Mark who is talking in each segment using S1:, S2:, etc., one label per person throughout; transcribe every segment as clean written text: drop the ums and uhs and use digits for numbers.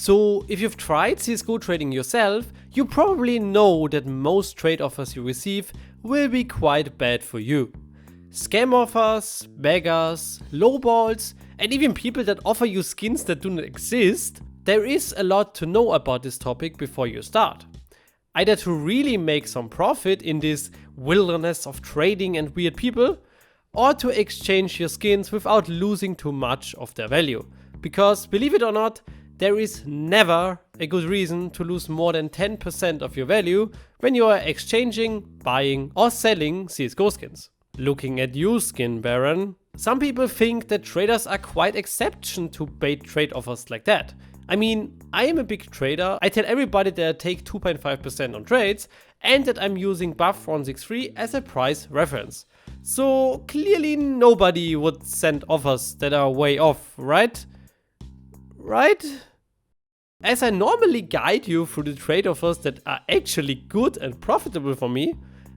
S1: So if you've tried CSGO trading yourself, you probably know that most trade offers you receive will be quite bad for you. Scam offers, beggars, lowballs, and even people that offer you skins that do not exist. There is a lot to know about this topic before you start. Either to really make some profit in this wilderness of trading and weird people, or to exchange your skins without losing too much of their value. Because believe it or not, there is never a good reason to lose more than 10% of your value when you are exchanging, buying or selling CSGO skins. Looking at you, Skin Baron, some people think that traders are quite exception to bait trade offers like that. I mean, I am a big trader, I tell everybody that I take 2.5% on trades and that I'm using buff163 as a price reference. So clearly nobody would send offers that are way off, right? Right? As I normally guide you through the trade offers that are actually good and profitable for me,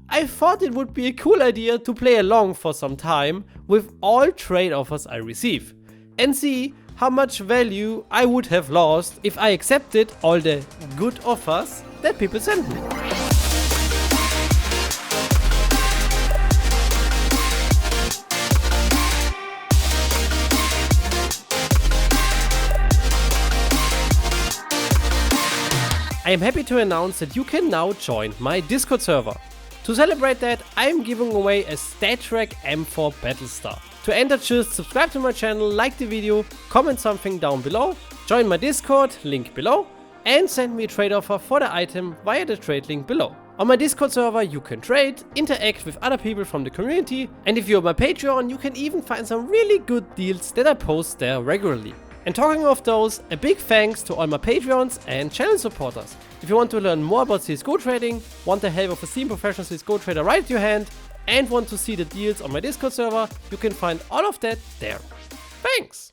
S1: I thought it would be a cool idea to play along for some time with all trade offers I receive and see how much value I would have lost if I accepted all the good offers that people send me. I am happy to announce that you can now join my Discord server. To celebrate that, I am giving away a StatTrak M4 Battlestar. To enter, just subscribe to my channel, like the video, comment something down below, join my Discord, link below, and send me a trade offer for the item via the trade link below. On my Discord server you can trade, interact with other people from the community, and if you're on my Patreon you can even find some really good deals that I post there regularly. And talking of those, a big thanks to all my Patreons and channel supporters. If you want to learn more about CSGO trading, want the help of a seen professional CSGO trader right at your hand, and want to see the deals on my Discord server, you can find all of that there. Thanks!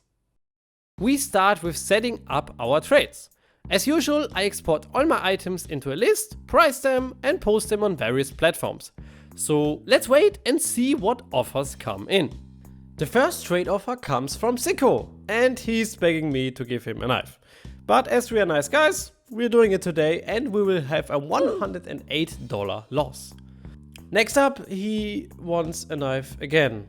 S1: We start with setting up our trades. As usual, I export all my items into a list, price them, and post them on various platforms. So let's wait and see what offers come in. The first trade offer comes from Sicko, and he's begging me to give him a knife. But as we are nice guys, we're doing it today and we will have a $108 loss. Next up, he wants a knife again,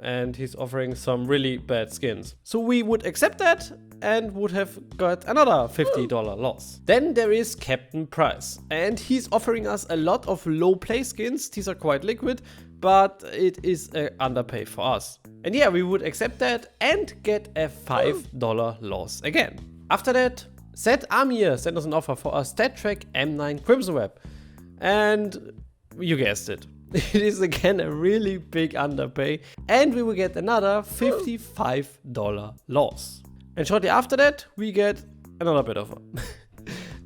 S1: and he's offering some really bad skins. So we would accept that and would have got another $50 loss. Then there is Captain Price, and he's offering us a lot of low play skins. These are quite liquid, but it is an underpay for us. And yeah, we would accept that and get a $5 loss again. After that, Zed Amir sent us an offer for a StatTrak M9 Crimson Web. And you guessed it. It is again a really big underpay, and we will get another $55 loss. And shortly after that, we get another bid offer.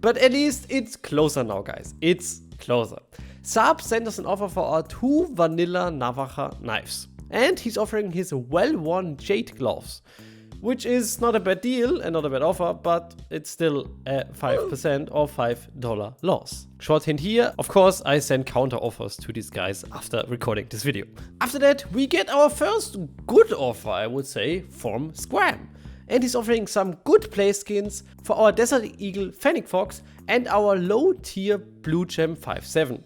S1: But at least it's closer now, guys. It's closer. Saab sent us an offer for our 2 vanilla Navaja knives. And he's offering his well-worn jade gloves, which is not a bad deal and not a bad offer, but it's still a 5% or $5 loss. Short hint here, of course I send counter offers to these guys after recording this video. After that we get our first good offer, I would say, from Squam. And he's offering some good play skins for our Desert Eagle Fennec Fox and our low tier Blue Gem 5.7.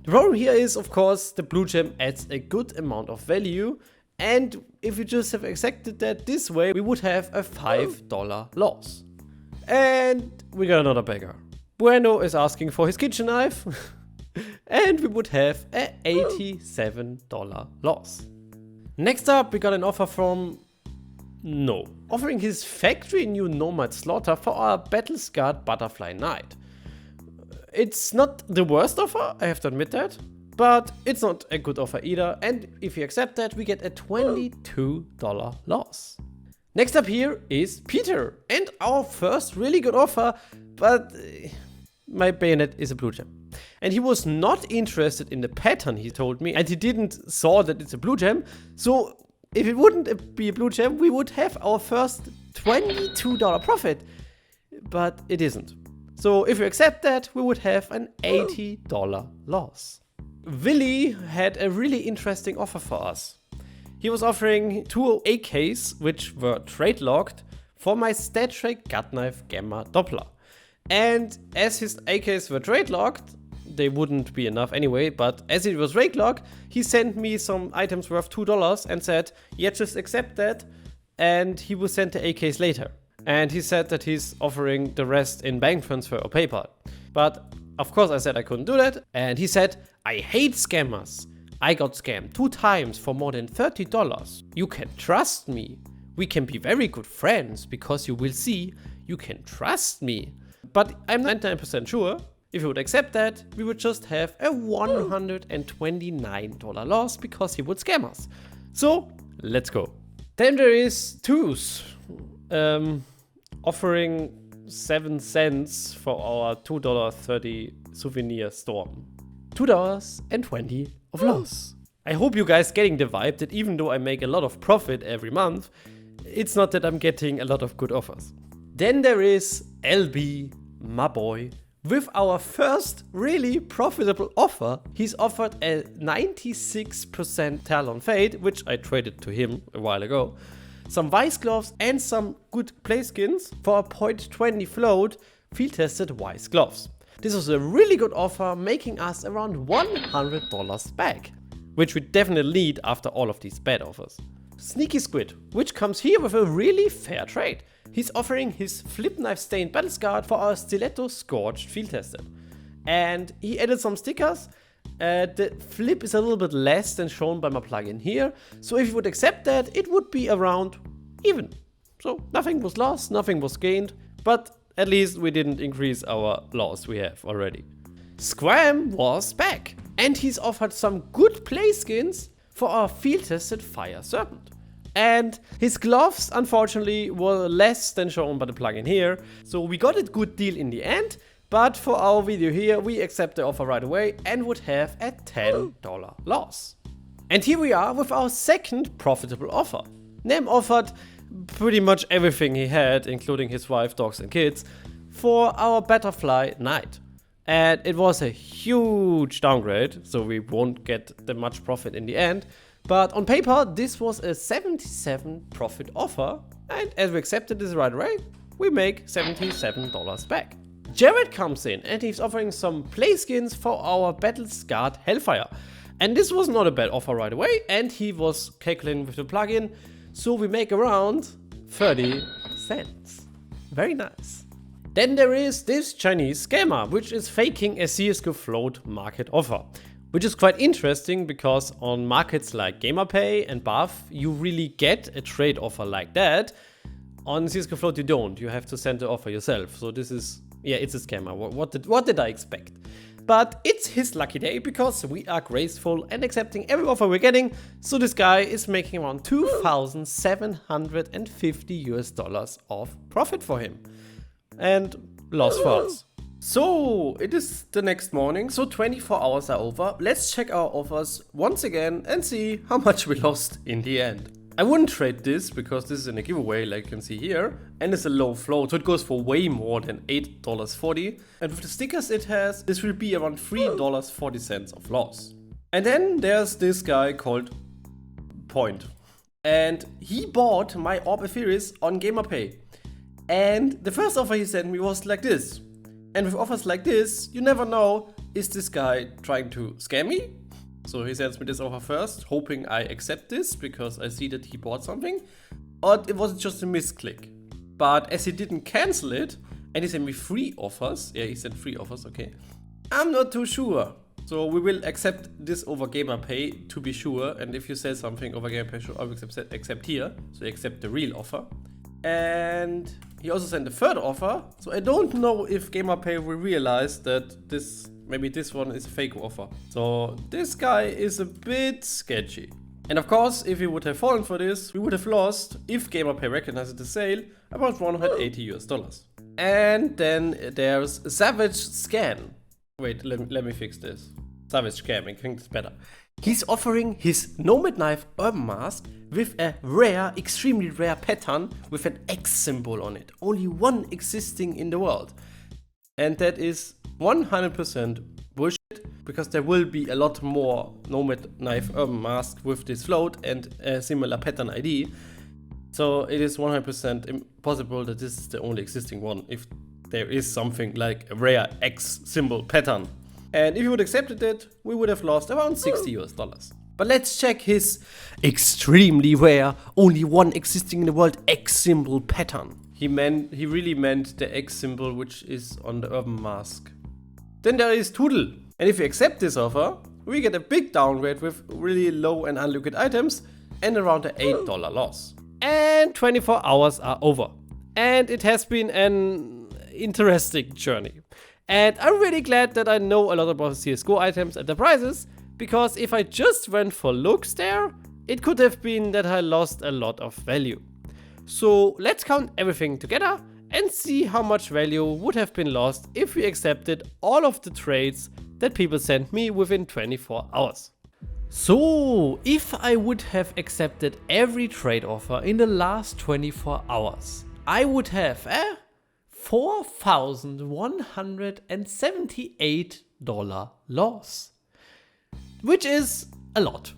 S1: The problem here is, of course, the Blue Gem adds a good amount of value, and if we just have accepted that this way, we would have a $5 loss. And we got another beggar. Bueno is asking for his kitchen knife, and we would have a $87 loss. Next up, we got an offer from No, offering his factory new Nomad Slaughter for our Battle-Scarred Butterfly Knight. It's not the worst offer, I have to admit that, but it's not a good offer either, and if we accept that, we get a $22 loss. Next up here is Peter, and our first really good offer, but my bayonet is a blue gem. And he was not interested in the pattern, he told me, and he didn't saw that it's a blue gem, so if it wouldn't be a blue gem, we would have our first $22 profit, but it isn't. So if we accept that, we would have an $80 loss. Willy had a really interesting offer for us. He was offering 2 AKs, which were trade locked, for my StatTrak gut knife Gamma Doppler. And as his AKs were trade locked, they wouldn't be enough anyway, but as it was rate lock, he sent me some items worth $2 and said, yeah, just accept that, and he will send the AKs later. And he said that he's offering the rest in bank transfer or PayPal. But of course I said I couldn't do that, and he said, I hate scammers. I got scammed 2 times for more than $30. You can trust me. We can be very good friends because you will see, you can trust me. But I'm 99% sure, if he would accept that, we would just have a $129 loss because he would scam us. So, let's go. Then there is Twos, offering 7 cents for our $2.30 souvenir storm. $2.20 of loss. I hope you guys getting the vibe that even though I make a lot of profit every month, it's not that I'm getting a lot of good offers. Then there is LB, my boy. With our first really profitable offer, he's offered a 96% Talon Fade, which I traded to him a while ago, some Vice Gloves and some good play skins for a 0.20 float field tested Vice Gloves. This was a really good offer, making us around $100 back, which we definitely need after all of these bad offers. Sneaky Squid, which comes here with a really fair trade. He's offering his flip knife stained battle scar for our stiletto scorched field tested. And he added some stickers. The flip is a little bit less than shown by my plugin here. So if you would accept that, it would be around even. So nothing was lost, nothing was gained, but at least we didn't increase our loss we have already. Squam was back, and he's offered some good play skins for our field tested Fire Serpent. And his gloves, unfortunately, were less than shown by the plugin here, so we got a good deal in the end, but for our video here, we accept the offer right away and would have a $10 loss. And here we are with our second profitable offer. Nem offered pretty much everything he had, including his wife, dogs and kids, for our Butterfly Knight. And it was a huge downgrade, so we won't get that much profit in the end. But on paper, this was a 77 profit offer, and as we accepted this right away, we make $77 back. Jared comes in and he's offering some play skins for our Battle Scarred Hellfire. And this was not a bad offer right away, and he was calculating with the plugin, so we make around 30 cents. Very nice. Then there is this Chinese scammer, which is faking a CSGO float market offer. Which is quite interesting because on markets like GamerPay and Buff, you really get a trade offer like that. On CSGO Float you don't, you have to send the offer yourself. So this is, yeah, it's a scammer. What did I expect? But it's his lucky day because we are graceful and accepting every offer we're getting. So this guy is making around $2,750 of profit for him. And loss for us. So, it is the next morning, so 24 hours are over. Let's check our offers once again and see how much we lost in the end. I wouldn't trade this because this is in a giveaway like you can see here, and it's a low float, so it goes for way more than $8.40. And with the stickers it has, this will be around $3.40 of loss. And then there's this guy called Point. And he bought my Orb Epheris on GamerPay. And the first offer he sent me was like this. And with offers like this, you never know, is this guy trying to scam me? So he sends me this offer first, hoping I accept this because I see that he bought something. Or it was just a misclick. But as he didn't cancel it, and he sent me free offers, yeah, he sent free offers, okay, I'm not too sure. So we will accept this over GamerPay to be sure, and if you say something over GamerPay, I will accept here, so accept the real offer. And he also sent a third offer, so I don't know if GamerPay will realize that maybe this one is a fake offer. So this guy is a bit sketchy. And of course, if he would have fallen for this, we would have lost, if GamerPay recognizes the sale, about $180. And then there's Savage Scan. Wait, let me fix this. Savage Scam, I think it's better. He's offering his Nomad Knife Urban Mask with a rare, extremely rare pattern with an X symbol on it. Only one existing in the world. And that is 100% bullshit, because there will be a lot more Nomad Knife Urban Mask with this float and a similar pattern ID. So it is 100% impossible that this is the only existing one if there is something like a rare X symbol pattern. And if you would have accepted it, we would have lost around $60. But let's check his extremely rare, only one existing in the world X symbol pattern. He really meant the X symbol which is on the urban mask. Then there is Toodle. And if we accept this offer, we get a big downgrade with really low and unliquid items and around an $8 loss. And 24 hours are over. And it has been an interesting journey. And I'm really glad that I know a lot about CSGO items and the prices, because if I just went for looks there, it could have been that I lost a lot of value. So let's count everything together and see how much value would have been lost if we accepted all of the trades that people sent me within 24 hours. So if I would have accepted every trade offer in the last 24 hours, I would have $4,178 loss, which is a lot.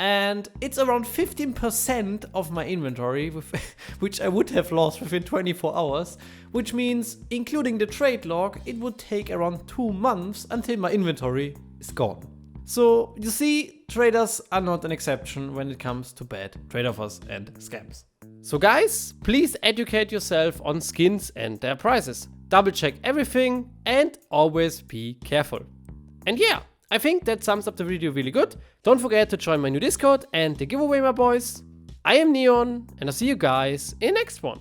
S1: And it's around 15% of my inventory, which I would have lost within 24 hours, which means, including the trade log, it would take around 2 months until my inventory is gone. So you see, traders are not an exception when it comes to bad trade offers and scams. So guys, please educate yourself on skins and their prices. Double check everything and always be careful. And yeah, I think that sums up the video really good. Don't forget to join my new Discord and the giveaway, my boys. I am Neon, and I'll see you guys in the next one.